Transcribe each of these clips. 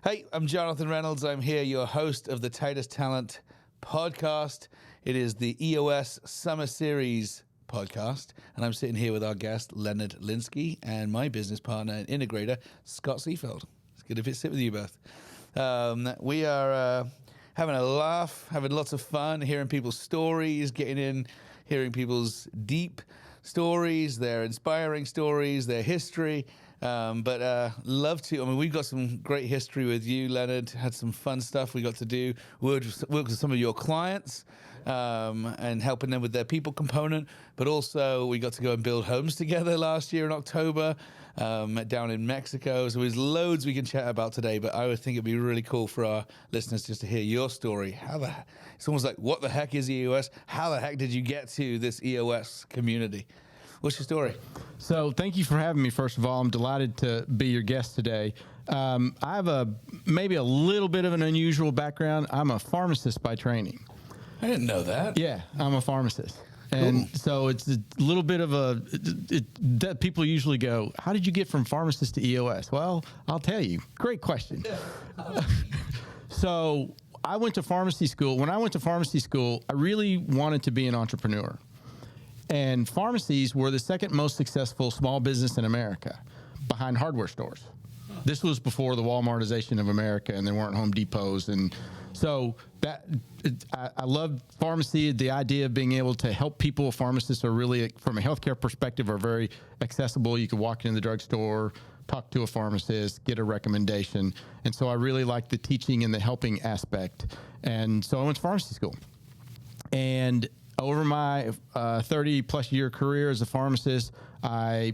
Hey, I'm Jonathan Reynolds. I'm here, your host of the Titus Talent podcast. It is the EOS Summer Series podcast, and I'm sitting here with our guest, Leonard Lynskey, and my business partner and integrator, Scott Seafeld. It's good to sit with you both. We are having a laugh, having lots of fun, hearing people's stories, hearing people's deep stories, their inspiring stories, their history. Love to. I mean, we've got some great history with you, Leonard. Had some fun stuff we got to do. Worked with some of your clients and helping them with their people component. But also, we got to go and build homes together last year in October down in Mexico. So there's loads we can chat about today. But I would think it'd be really cool for our listeners just to hear your story. It's almost like, what the heck is EOS? How the heck did you get to this EOS community? What's your story? So thank you for having me, first of all. I'm delighted to be your guest today. I have maybe a little bit of an unusual background. I'm a pharmacist by training. I didn't know that. Yeah, I'm a pharmacist. And so it's a little bit of that people usually go, how did you get from pharmacist to EOS? Well, I'll tell you. Great question. So I went to pharmacy school. When I went to pharmacy school, I really wanted to be an entrepreneur. And pharmacies were the second most successful small business in America, behind hardware stores. This was before the Walmartization of America, and there weren't Home Depots. And so I loved pharmacy. The idea of being able to help people. Pharmacists are really, from a healthcare perspective, are very accessible. You could walk into the drugstore, talk to a pharmacist, get a recommendation. And so I really liked the teaching and the helping aspect. And so I went to pharmacy school. And over my 30-plus year career as a pharmacist, I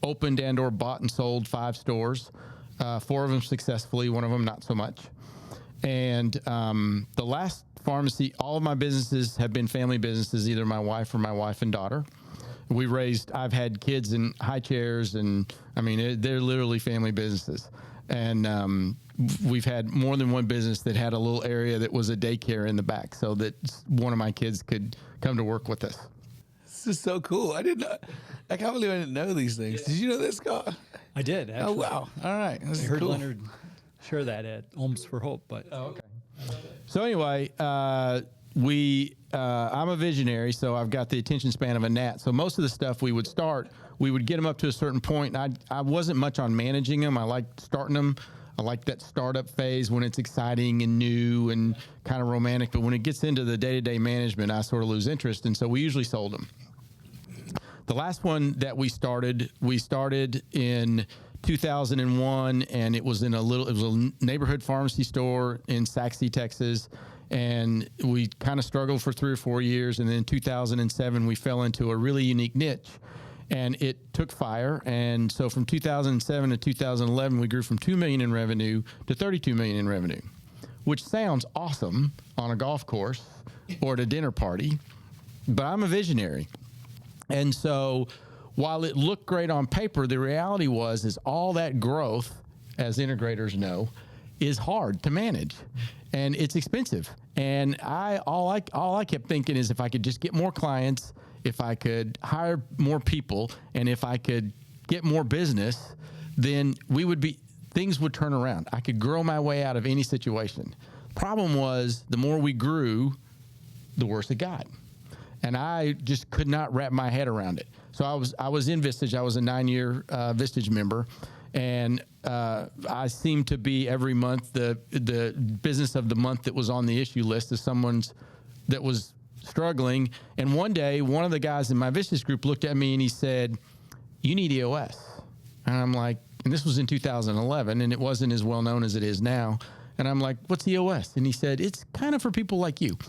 opened and/or bought and sold 5 stores, 4 of them successfully, 1 of them not so much. And the last pharmacy, all of my businesses have been family businesses, either my wife and daughter. I've had kids in high chairs, and I mean, they're literally family businesses. And we've had more than one business that had a little area that was a daycare in the back so that one of my kids could come to work with us. This is so cool. I can't believe I didn't know these things. Did you know this, Scott? I did, actually. Oh, wow. All right. I heard Leonard share that at Homes for Hope. But okay. So anyway, I'm a visionary, so I've got the attention span of a gnat. So most of the stuff we would get them up to a certain point. And I wasn't much on managing them. I liked starting them. I like that startup phase when it's exciting and new and kind of romantic. But when it gets into the day-to-day management, I sort of lose interest. And so we usually sold them. The last one that we started in 2001, and it was a neighborhood pharmacy store in Saxe, Texas. And we kind of struggled for 3 or 4 years. And then in 2007, we fell into a really unique niche. And it took fire. And so from 2007 to 2011, we grew from $2 million in revenue to $32 million in revenue, which sounds awesome on a golf course or at a dinner party, but I'm a visionary. And so while it looked great on paper, the reality is all that growth, as integrators know, is hard to manage, and it's expensive. And all I kept thinking is, if I could just get more clients, if I could hire more people, and if I could get more business, then things would turn around. I could grow my way out of any situation. Problem was, the more we grew, the worse it got. And I just could not wrap my head around it. So I was in Vistage. I was a 9-year Vistage member. And I seemed to be every month the business of the month that was on the issue list as someone's that was struggling. And one day, one of the guys in my Vistage group looked at me and he said, "You need EOS." And I'm like, and this was in 2011, and it wasn't as well known as it is now. And I'm like, "What's EOS?" And he said, "It's kind of for people like you."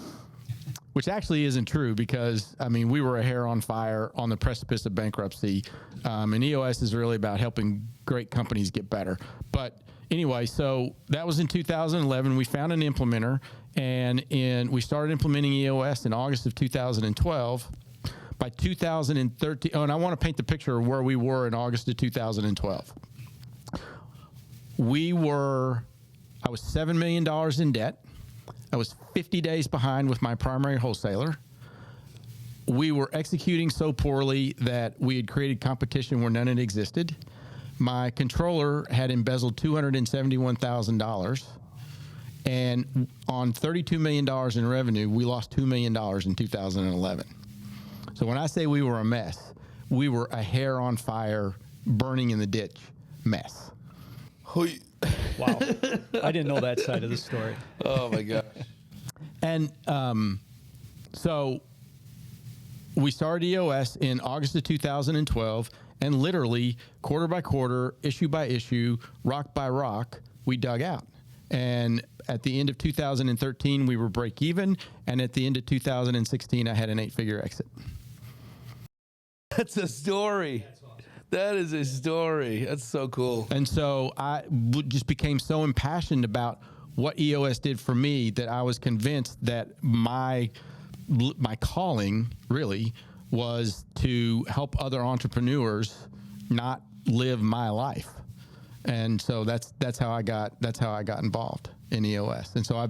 Which actually isn't true, because, I mean, we were a hair on fire on the precipice of bankruptcy. And EOS is really about helping great companies get better. But anyway, so that was in 2011. We found an implementer, and we started implementing EOS in August of 2012. By 2013, and I want to paint the picture of where we were in August of 2012. I was $7 million in debt. I was 50 days behind with my primary wholesaler. We were executing so poorly that we had created competition where none had existed. my controller had embezzled $271,000. And on $32 million in revenue, we lost $2 million in 2011. So when I say we were a mess, we were a hair on fire, burning in the ditch mess. Wow. I didn't know that side of the story. Oh, my gosh. And so we started EOS in August of 2012, and literally quarter by quarter, issue by issue, rock by rock, we dug out. And at the end of 2013, we were break even. And at the end of 2016, I had an 8-figure exit. That's a story. That is a story. That's so cool. And so I just became so impassioned about what EOS did for me that I was convinced that my calling really was to help other entrepreneurs not live my life. And so that's how I got involved in EOS. And so I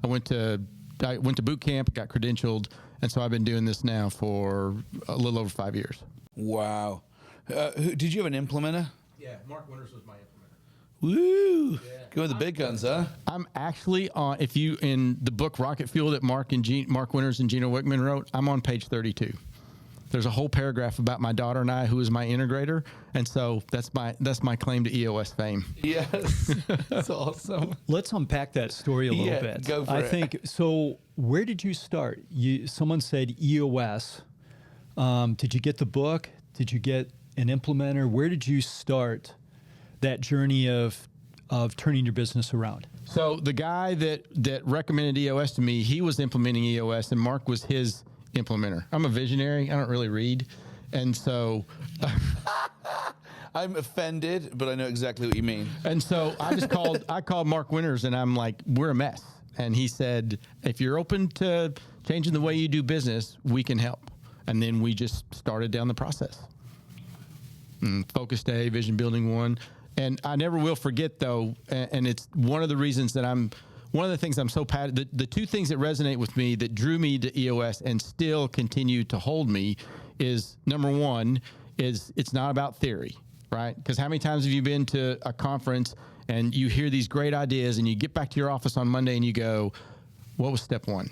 went to boot camp, got credentialed, and so I've been doing this now for a little over 5 years. Wow. Did you have an implementer? Yeah, Mark Winters was my implementer. Woo! Yeah. Go with the big guns, huh? I'm actually on, if you, in the book Rocket Fuel that Mark Winters and Gino Wickman wrote, I'm on page 32. There's a whole paragraph about my daughter and I, who is my integrator, and so that's my claim to EOS fame. Yes, that's awesome. Let's unpack that story a little bit. Go for I it. think so. Where did you start? Someone said EOS. Did you get the book? Did you get an implementer? Where did you start that journey of turning your business around? So the guy that recommended EOS to me, he was implementing EOS, and Mark was his implementer. I'm a visionary. I don't really read. And so I'm offended, but I know exactly what you mean. And so I called Mark Winters, and I'm like, we're a mess. And he said, if you're open to changing the way you do business, we can help. And then we just started down the process. Focus Day, Vision Building 1. And I never will forget, though, and it's one of the reasons that one of the things I'm so passionate, the two things that resonate with me that drew me to EOS and still continue to hold me is, number one, is it's not about theory, right? Because how many times have you been to a conference and you hear these great ideas and you get back to your office on Monday and you go, what was step one?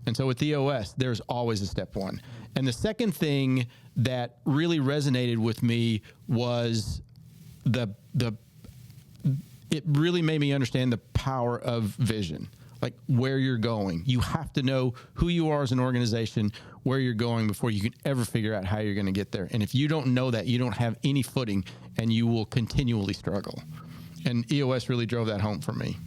And so with EOS, there's always a step one. And the second thing that really resonated with me was it really made me understand the power of vision, like where you're going. You have to know who you are as an organization, where you're going before you can ever figure out how you're going to get there. And if you don't know that, you don't have any footing and you will continually struggle. And EOS really drove that home for me.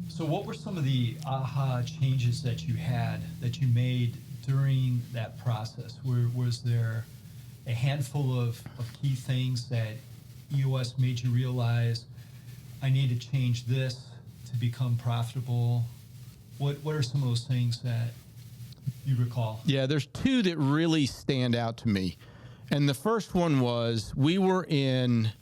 So what were some of the aha changes that you had, that you made during that process? Was there a handful of key things that EOS made you realize, I need to change this to become profitable? What are some of those things that you recall? Yeah, there's two that really stand out to me. And the first one was we were in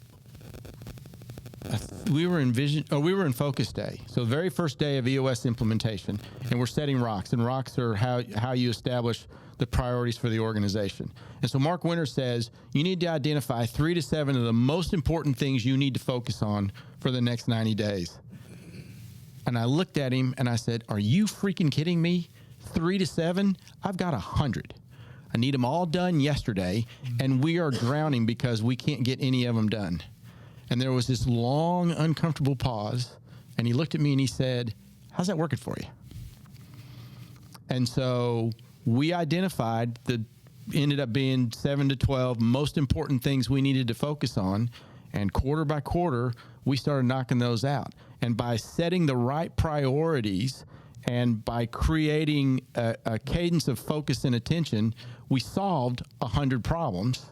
Focus Day. So the very first day of EOS implementation, and we're setting rocks, and rocks are how you establish the priorities for the organization. And so Mark Winters says you need to identify 3 to 7 of the most important things you need to focus on for the next 90 days. And I looked at him and I said, are you freaking kidding me? 3 to 7? I've got 100. I need them all done yesterday, and we are drowning because we can't get any of them done. And there was this long, uncomfortable pause, and he looked at me and he said, how's that working for you? And so we identified ended up being 7 to 12 most important things we needed to focus on, and quarter by quarter, we started knocking those out. And by setting the right priorities and by creating a cadence of focus and attention, we solved 100 problems,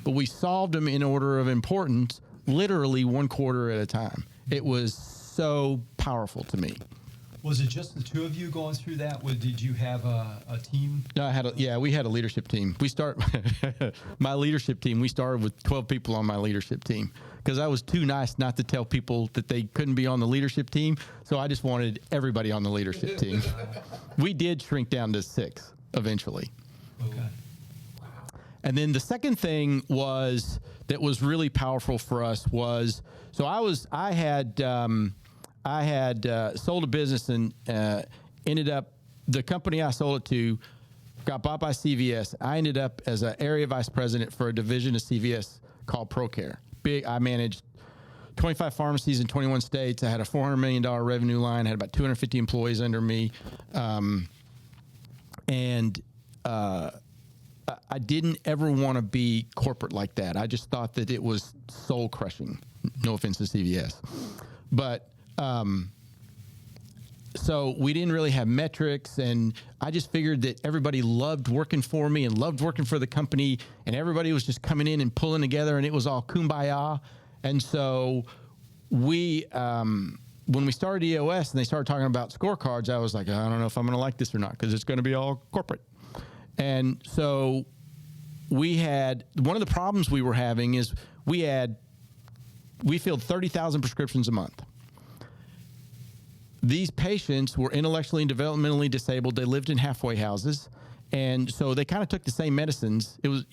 but we solved them in order of importance, literally 1 quarter at a time. It was so powerful to me. Was it just the two of you going through that? Did you have a team? No, we had a leadership team. My leadership team, we started with 12 people on my leadership team because I was too nice not to tell people that they couldn't be on the leadership team. So I just wanted everybody on the leadership team. We did shrink down to 6 eventually. Okay. And then the second thing that was really powerful for us was, so I had sold a business and ended up, the company I sold it to got bought by CVS. I ended up as an area vice president for a division of CVS called ProCare. I managed 25 pharmacies in 21 states. I had a $400 million revenue line, had about 250 employees under me. I didn't ever want to be corporate like that. I just thought that it was soul crushing. No offense to CVS. But, so we didn't really have metrics, and I just figured that everybody loved working for me and loved working for the company, and everybody was just coming in and pulling together, and it was all kumbaya. And so when we started EOS and they started talking about scorecards, I was like, I don't know if I'm going to like this or not, because it's going to be all corporate. And so one of the problems we were having is we filled 30,000 prescriptions a month. These patients were intellectually and developmentally disabled. They lived in halfway houses. And so they kind of took the same medicines. It was,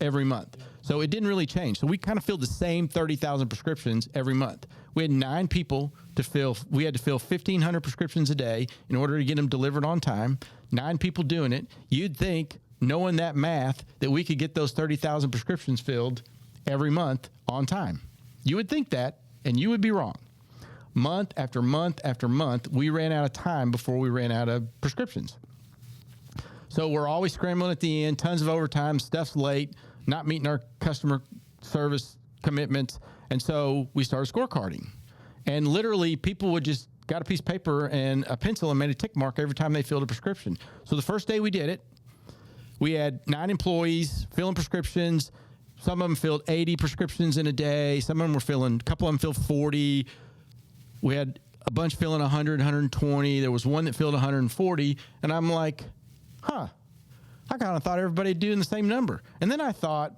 every month. So it didn't really change. So we kind of filled the same 30,000 prescriptions every month. We had 9 people to fill. We had to fill 1,500 prescriptions a day in order to get them delivered on time. 9 people doing it. You'd think, knowing that math, that we could get those 30,000 prescriptions filled every month on time. You would think that, and you would be wrong. Month after month after month, we ran out of time before we ran out of prescriptions. So we're always scrambling at the end, tons of overtime, stuff's late, not meeting our customer service commitments. And so we started scorecarding. And literally, people would just got a piece of paper and a pencil and made a tick mark every time they filled a prescription. So the first day we did it, we had 9 employees filling prescriptions. Some of them filled 80 prescriptions in a day. Some of them a couple of them filled 40. We had a bunch filling 100, 120. There was one that filled 140. And I'm like, I kind of thought everybody doing the same number. And then I thought,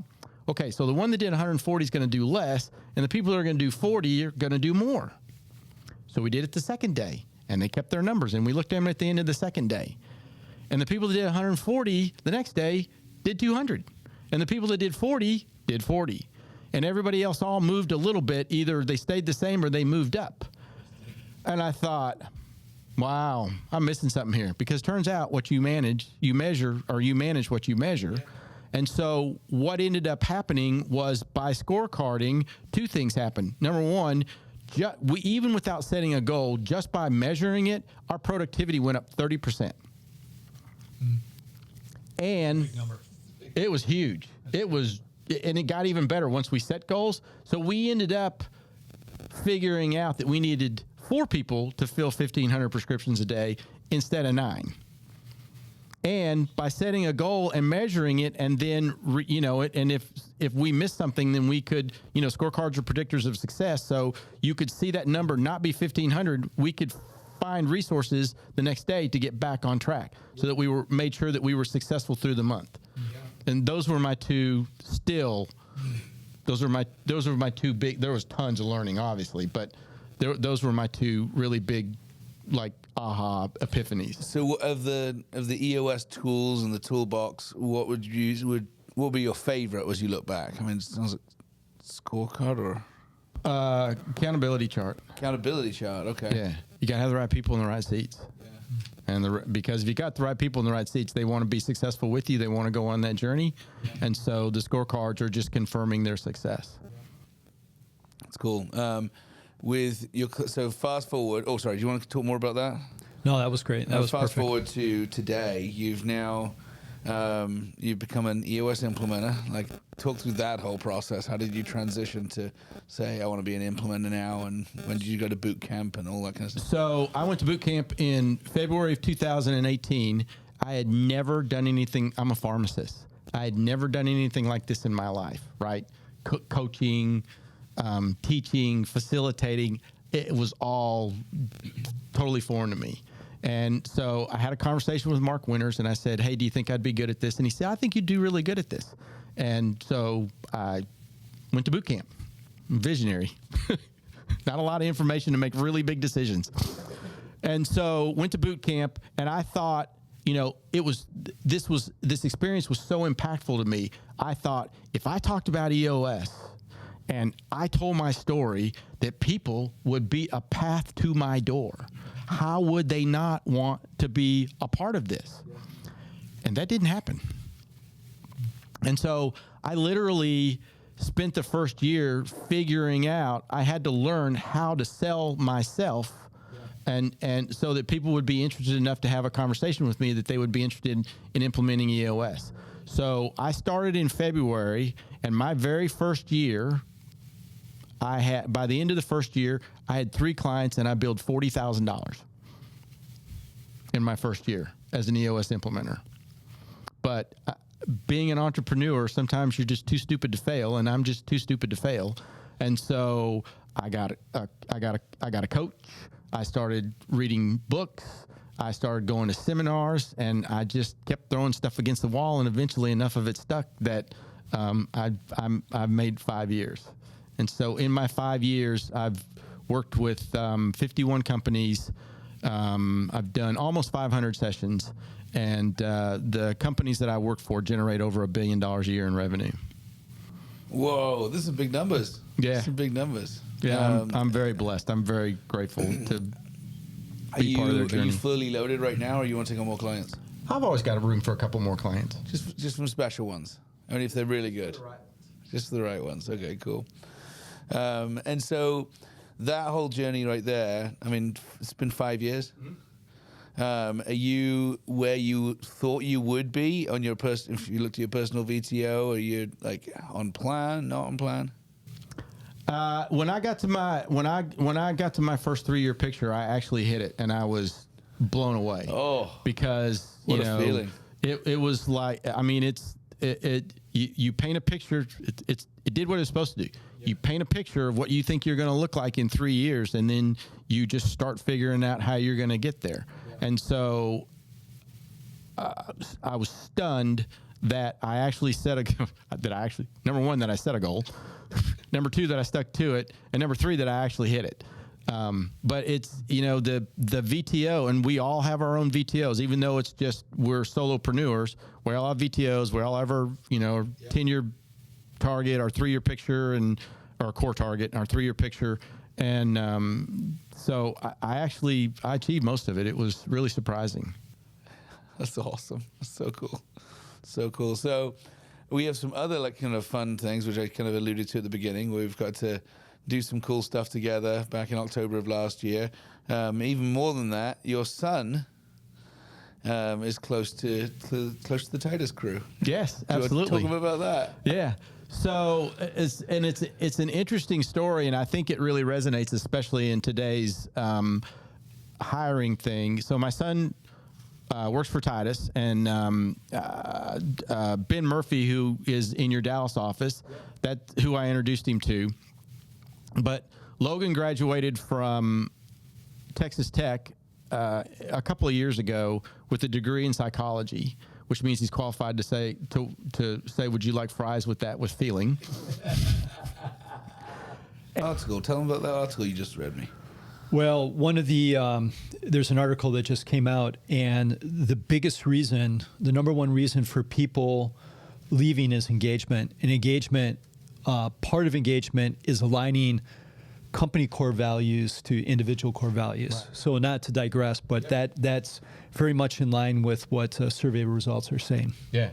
okay, so the one that did 140 is going to do less, and the people that are going to do 40 are going to do more. So we did it the second day, and they kept their numbers, and we looked at them at the end of the second day. And the people that did 140 the next day did 200. And the people that did 40 did 40. And everybody else all moved a little bit. Either they stayed the same or they moved up. And I thought, wow, I'm missing something here, because turns out what you manage what you measure. Yeah. And so what ended up happening was, by scorecarding, 2 things happened. Number one, we, even without setting a goal, just by measuring it, our productivity went up 30%. And it was huge. And it got even better once we set goals. So we ended up figuring out that we needed 4 people to fill 1,500 prescriptions a day instead of 9. And by setting a goal and measuring it, and then, and if we missed something, then we could, scorecards are predictors of success. So you could see that number not be 1,500. We could find resources the next day to get back on track, so that we made sure that we were successful through the month. Yeah. And those were my 2 those were my 2 big, there was tons of learning, obviously, but those were my 2 really big, like, aha epiphanies. So of the EOS tools and the toolbox, what would be your favorite as you look back? I mean, it sounds like scorecard or accountability chart. Accountability chart. Okay. Yeah, you gotta have the right people in the right seats. Yeah. And because if you got the right people in the right seats, they want to be successful with you. They want to go on that journey, and so the scorecards are just confirming their success. That's cool. So fast forward. Oh, sorry. Do you want to talk more about that? No, that was great. That was fast perfect. Forward to today. You've now you've become an EOS implementer. Like, talk through that whole process. How did you transition to say, I want to be an implementer now? And when did you go to boot camp and all that kind of stuff? So I went to boot camp in February of 2018. I had never done anything. I'm a pharmacist. I had never done anything like this in my life, right? Coaching, teaching, facilitating. It was all totally foreign to me. And so I had a conversation with Mark Winters, and I said, hey, do you think I'd be good at this? And he said, I think you'd do really good at this. And so I went to boot camp. Visionary. Not a lot of information to make really big decisions. And so went to boot camp, and I thought this experience was so impactful to me. I thought, if I talked about EOS and I told my story, that people would be a path to my door. How would they not want to be a part of this? And that didn't happen. And so I literally spent the first year figuring out, I had to learn how to sell myself, and so that people would be interested enough to have a conversation with me, that they would be interested in implementing EOS. So I started in February, and my very first year, by the end of the first year, I had 3 clients, and I billed $40,000 in my first year as an EOS implementer. But being an entrepreneur, sometimes you're just too stupid to fail, and I'm just too stupid to fail. And so I got a coach. I started reading books. I started going to seminars, and I just kept throwing stuff against the wall, and eventually enough of it stuck that I've made 5 years. And so in my 5 years, I've worked with 51 companies. I've done almost 500 sessions. And the companies that I work for generate over $1 billion a year in revenue. Whoa, this is big numbers. Yeah, some big numbers. Yeah, I'm very blessed. I'm very grateful to be part of their journey. Are you fully loaded right now, or you want to take on more clients? I've always got a room for a couple more clients. Just some special ones. Only if they're really good. Just the right ones. Okay, cool. And so that whole journey right there, I mean, it's been 5 years. Mm-hmm. Are you where you thought you would be on your if you looked at your personal VTO? Are you like on plan, not on plan? When I got to my first 3-year picture, I actually hit it, and I was blown away. Oh, because what a feeling! It was like, I mean, you paint a picture. It did what it was supposed to do. Yeah. You paint a picture of what you think you're going to look like in 3 years, and then you just start figuring out how you're going to get there. And so I was stunned that I actually number one, that I set a goal, number 2, that I stuck to it, and number 3, that I actually hit it. But it's, the VTO, and we all have our own VTOs, even though it's just, we're solopreneurs, we all have VTOs, we all have our, 10-year target, our 3-year picture, and our core target, our 3-year picture. And so I achieved most of it. It was really surprising. That's awesome. That's so cool. So cool. So we have some other kind of fun things, which I kind of alluded to at the beginning. We've got to do some cool stuff together back in October of last year. Even more than that, your son is close to the Titus crew. Yes, absolutely. Talk about that. Yeah. So it's an interesting story, and I think it really resonates, especially in today's hiring thing. So my son works for Titus, and Ben Murphy, who is in your Dallas office, that's who I introduced him to. But Logan graduated from Texas Tech a couple of years ago with a degree in psychology, which means he's qualified to say, would you like fries with feeling? Article. Tell them about that article you just read me. Well, one of the, there's an article that just came out, and the number one reason for people leaving is engagement. And engagement, part of engagement is aligning company core values to individual core values. Right. So not to digress, but that's very much in line with what survey results are saying. Yeah.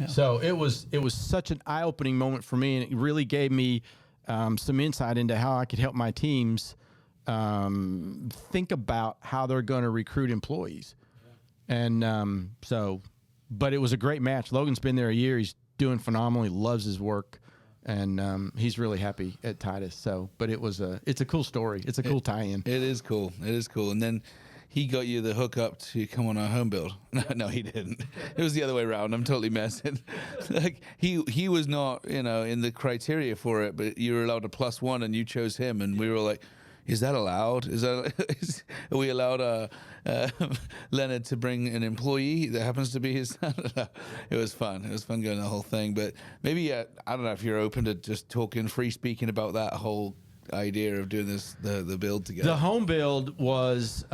So it was such an eye-opening moment for me, and it really gave me some insight into how I could help my teams think about how they're going to recruit employees. Yeah. And but it was a great match. Logan's been there a year. He's doing phenomenally, loves his work. And he's really happy at Titus. So, but it's a cool story. It's a cool tie-in. It is cool. It is cool. And then he got you the hookup to come on our home build. No, he didn't. It was the other way around. I'm totally messing. Like he was not, in the criteria for it, but you were allowed a +1, and you chose him, and we were like, is that allowed? Are we allowed Leonard to bring an employee that happens to be his son? It was fun. It was fun going the whole thing. But maybe, I don't know if you're open to just talking, free speaking about that whole idea of doing this, the build together. The home build was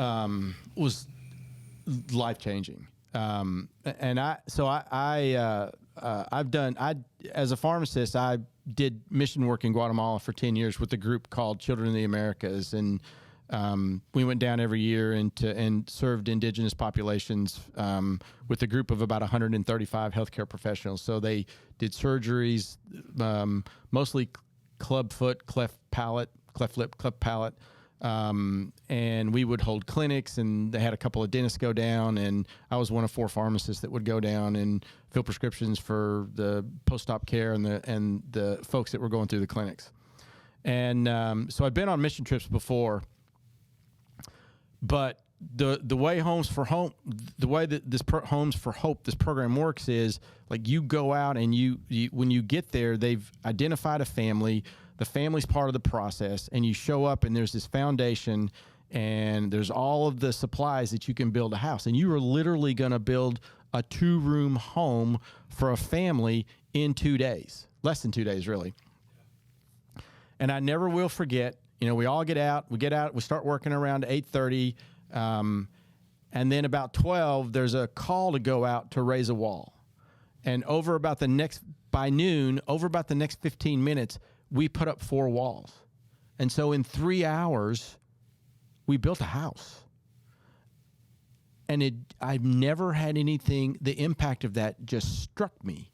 life-changing. As a pharmacist, I did mission work in Guatemala for 10 years with a group called Children of the Americas, and we went down every year and served indigenous populations with a group of about 135 healthcare professionals. So they did surgeries, mostly club foot, cleft lip, cleft palate. And we would hold clinics, and they had a couple of dentists go down, and I was one of 4 pharmacists that would go down and fill prescriptions for the post-op care and the folks that were going through the clinics. And so I'd been on mission trips before, but the way Homes for Hope, this program works is like you go out and you when you get there, they've identified a family. The family's part of the process, and you show up and there's this foundation and there's all of the supplies that you can build a house. And you are literally going to build a 2-room home for a family in 2 days, less than 2 days, really. And I never will forget, we all get out, we start working around 8:30. And then about 12, there's a call to go out to raise a wall. And by noon, over about the next 15 minutes, we put up 4 walls. And so in 3 hours, we built a house. And I've never had anything, the impact of that just struck me,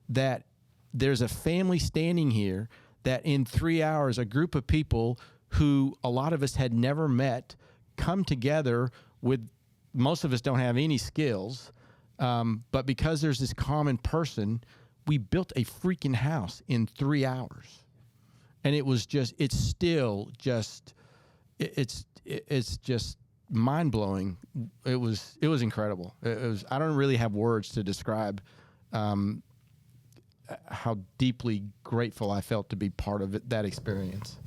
that there's a family standing here that in 3 hours, a group of people who a lot of us had never met come together with, most of us don't have any skills, but because there's this common person, we built a freaking house in 3 hours. And it's just mind-blowing. It was incredible. I don't really have words to describe how deeply grateful I felt to be part of that experience.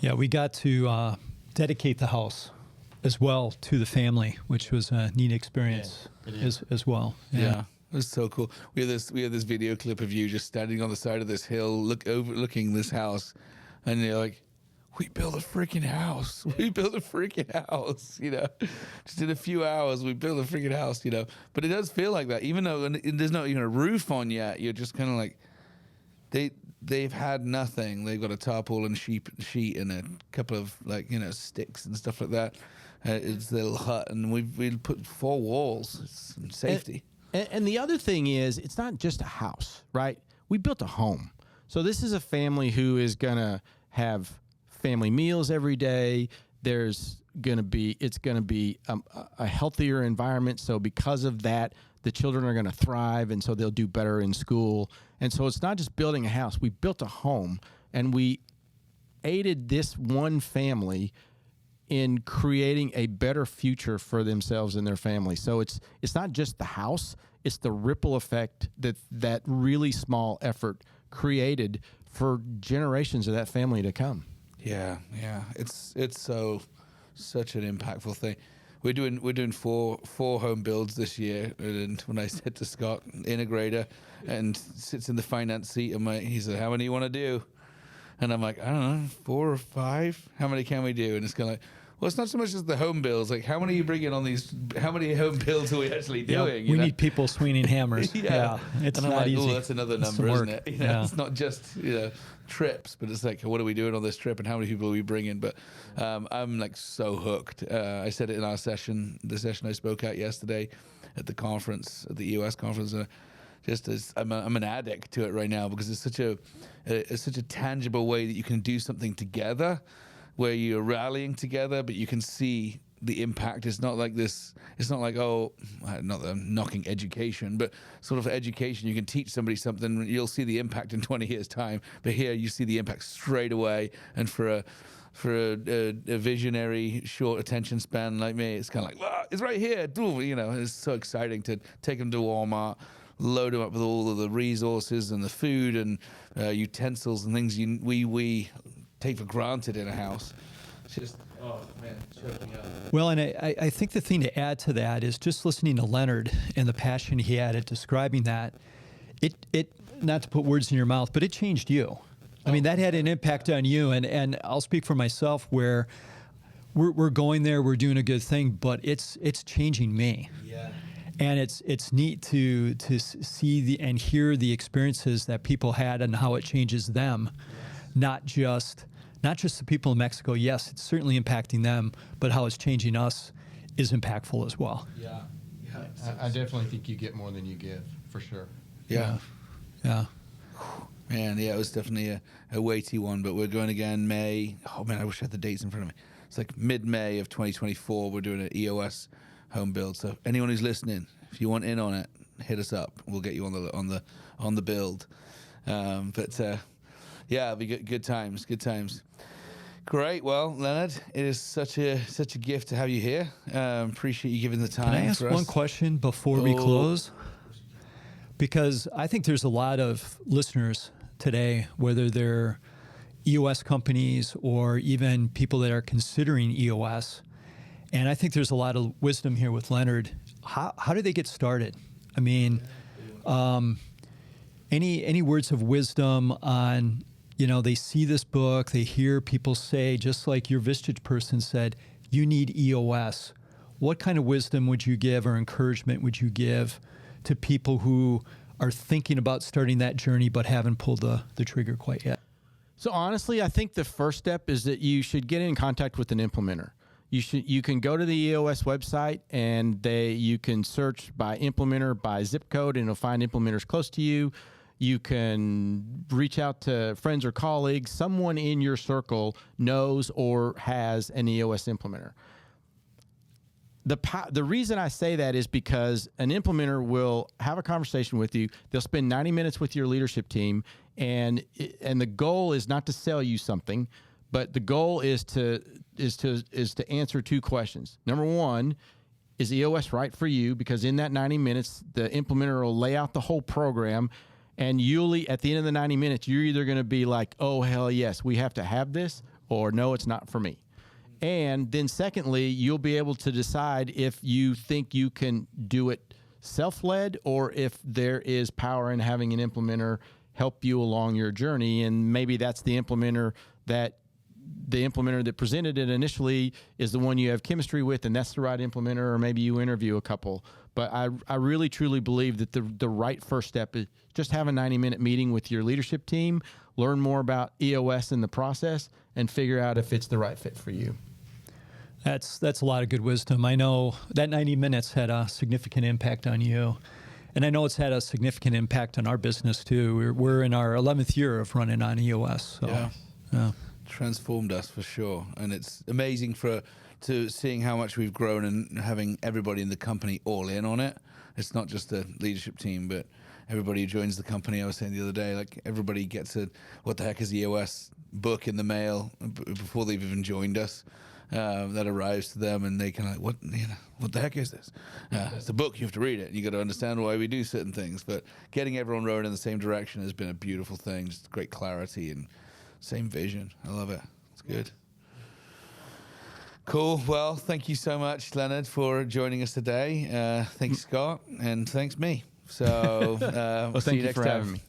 Yeah, we got to dedicate the house as well to the family, which was a neat experience as well. Yeah. It was so cool. We had this video clip of you just standing on the side of this hill, overlooking this house, and you're like, "We built a freaking house. We built a freaking house." Just in a few hours, we built a freaking house. But it does feel like that, even though there's no roof on yet. You're just kind of like, they've had nothing. They've got a tarpaulin sheet and a couple of sticks and stuff like that. It's their little hut, and we put 4 walls. It's safety. And the other thing is, it's not just a house, right? We built a home. So this is a family who is going to have family meals every day. It's going to be a healthier environment. So because of that, the children are going to thrive, and so they'll do better in school. And so it's not just building a house. We built a home, and we aided this one family in creating a better future for themselves and their family. So it's not just the house, it's the ripple effect that really small effort created for generations of that family to come. Yeah. It's such an impactful thing. We're doing four home builds this year, and when I said to Scott, integrator, and sits in the finance seat, he said, "How many you want to do?" And I'm like, "I don't know, 4 or 5. How many can we do?" And it's kind of like, well, it's not so much as the home builds. Like, how many are you bringing on these? How many home builds are we actually doing? We need people swinging hammers. It's and I'm not like, easy. Oh, that's another number, isn't it? It's not just trips, but it's like, what are we doing on this trip, and how many people are we bringing? But I'm like so hooked. I said it in our session, the session I spoke at yesterday at the conference, at the EOS conference. I'm an addict to it right now, because it's such a tangible way that you can do something together, where you're rallying together, but you can see the impact. It's not like this. It's not like, not that I'm knocking education, but sort of education. You can teach somebody something, you'll see the impact in 20 years' time. But here, you see the impact straight away. And for a visionary, short attention span like me, it's kind of like, well, it's right here. It's so exciting to take them to Walmart, load them up with all of the resources and the food and utensils and things we take for granted in a house. It's just, oh man, choke me up. Well, and I think the thing to add to that is just listening to Leonard and the passion he had at describing that. It not to put words in your mouth, but it changed you. I mean, that had an impact on you, and I'll speak for myself, where we're going there, we're doing a good thing, but it's changing me. Yeah. And it's neat to see and hear the experiences that people had and how it changes them, not just the people in Mexico. Yes, it's certainly impacting them, but how it's changing us is impactful as well. Yeah. I definitely think you get more than you give, for sure. Yeah. Yeah. Man, yeah, it was definitely a weighty one, but we're going again May. Oh, man, I wish I had the dates in front of me. It's like mid-May of 2024. We're doing an EOS home build. So anyone who's listening, if you want in on it, hit us up. We'll get you on the build. Yeah, it'll be good times. Good times. Great. Well, Leonard, it is such a gift to have you here. Appreciate you giving the time. Can I ask one question before we close? Because I think there's a lot of listeners today, whether they're EOS companies or even people that are considering EOS, and I think there's a lot of wisdom here with Leonard. How do they get started? I mean, any words of wisdom on, they see this book, they hear people say, just like your Vistage person said, you need EOS. What kind of wisdom would you give or encouragement would you give to people who are thinking about starting that journey but haven't pulled the trigger quite yet? So honestly, I think the first step is that you should get in contact with an implementer. You can go to the EOS website and you can search by implementer by zip code and it'll find implementers close to you. You can reach out to friends or colleagues. Someone in your circle knows or has an EOS implementer. The reason I say that is because an implementer will have a conversation with you. They'll spend 90 minutes with your leadership team, and the goal is not to sell you something, but the goal is to answer two questions. Number one, is EOS right for you? Because in that 90 minutes, the implementer will lay out the whole program, and at the end of the 90 minutes, you're either going to be like, oh, hell yes, we have to have this, or no, it's not for me. And then secondly, you'll be able to decide if you think you can do it self-led or if there is power in having an implementer help you along your journey. And maybe that's the implementer that presented it initially is the one you have chemistry with, and that's the right implementer, or maybe you interview a couple. But I really, truly believe that the right first step is just have a 90-minute meeting with your leadership team, learn more about EOS in the process, and figure out if it's the right fit for you. That's a lot of good wisdom. I know that 90 minutes had a significant impact on you. And I know it's had a significant impact on our business too. We're in our 11th year of running on EOS. So, yeah. Transformed us for sure. And it's amazing to seeing how much we've grown and having everybody in the company all in on it. It's not just the leadership team, but everybody who joins the company. I was saying the other day, like everybody gets a what the heck is EOS book in the mail before they've even joined us. That arrives to them, and they can like, what the heck is this? It's a book. You have to read it, and you got to understand why we do certain things. But getting everyone rowing in the same direction has been a beautiful thing. Just great clarity and same vision. I love it. It's good. Cool. Well, thank you so much, Leonard, for joining us today. Thanks, Scott, and thanks me. So well, see you next for time. having me.